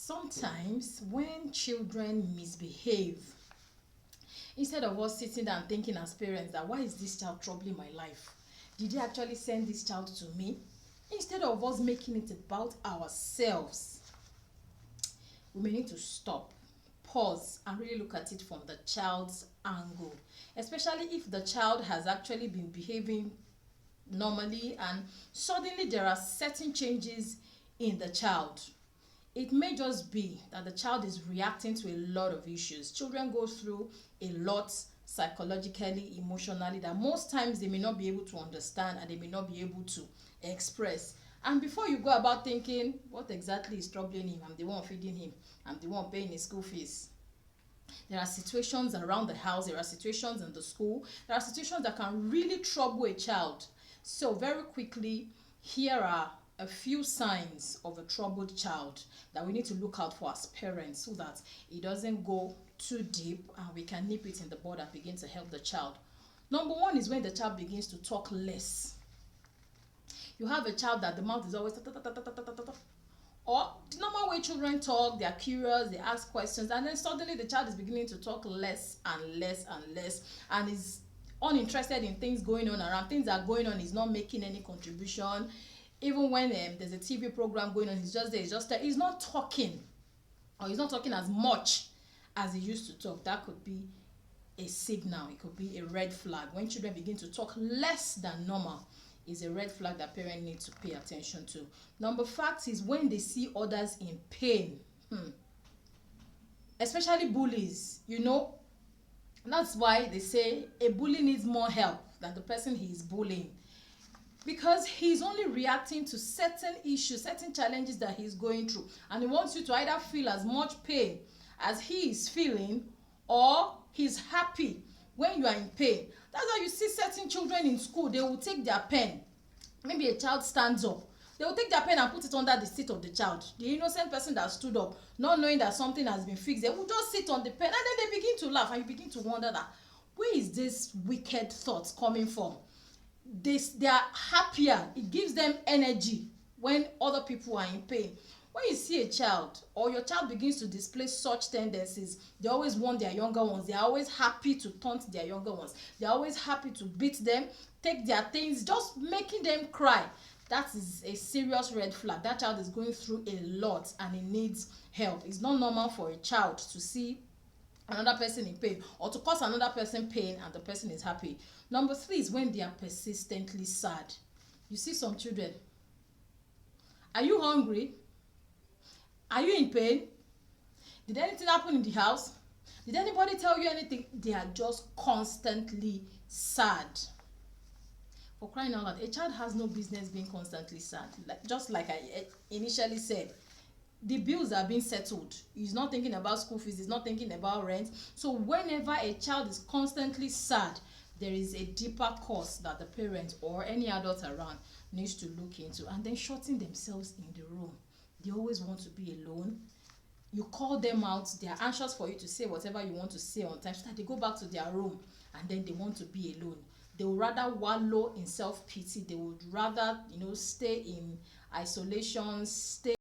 Sometimes when children misbehave, instead of us sitting down thinking as parents that why is this child troubling my life? Did they actually send this child to me? Instead of us making it about ourselves, we may need to stop, pause, and really look at it from the child's angle. Especially if the child has actually been behaving normally and suddenly there are certain changes in the child. It may just be that the child is reacting to a lot of issues. Children go through a lot psychologically, emotionally, that most times they may not be able to understand and they may not be able to express. And before you go about thinking, what exactly is troubling him? I'm the one feeding him. I'm the one paying his school fees. There are situations around the house, there are situations in the school, there are situations that can really trouble a child. So very quickly, here are a few signs of a troubled child that we need to look out for as parents so that it doesn't go too deep and we can nip it in the bud and begin to help the child. Number one is when the child begins to talk less. You have a child that the mouth is always ta, ta, ta, ta, ta, ta, ta, ta, or the normal way children talk, they are curious, they ask questions, and then suddenly the child is beginning to talk less and less and less and is uninterested in things going on around. Things that are going on, is not making any contribution. Even when there's a TV program going on, he's just there, he's not talking, or he's not talking as much as he used to talk. That could be a signal, it could be a red flag. When children begin to talk less than normal, is a red flag that parents need to pay attention to. Number fact is when they see others in pain, especially bullies, that's why they say a bully needs more help than the person he is bullying, because he's only reacting to certain issues, certain challenges that he's going through, and he wants you to either feel as much pain as he is feeling, or he's happy when you are in pain. That's why you see certain children in school, they will take their pen. Maybe a child stands up, they will take their pen and put it under the seat of the child. The innocent person that stood up, not knowing that something has been fixed, they will just sit on the pen, and then they begin to laugh, and you begin to wonder that where is this wicked thoughts coming from? They are happier, it gives them energy when other people are in pain. When you see a child or your child begins to display such tendencies, they always want their younger ones, they are always happy to taunt their younger ones, they are always happy to beat them, take their things, just making them cry. That is a serious red flag. That child is going through a lot and he needs help. It's not normal for a child to see another person in pain or to cause another person pain and the person is happy. Number 3 is when they are persistently sad. You see some children, are you hungry? Are you in pain? Did anything happen in the house? Did anybody tell you anything? They are just constantly sad. For crying out loud, a child has no business being constantly sad. Just like I initially said, the bills are being settled. He's not thinking about school fees, he's not thinking about rent. So whenever a child is constantly sad, there is a deeper cause that the parent or any adult around needs to look into. And then shutting themselves in the room. They always want to be alone. You call them out, they are anxious for you to say whatever you want to say on time, so that they go back to their room and then they want to be alone. They would rather wallow in self-pity. They would rather, stay in isolation, stay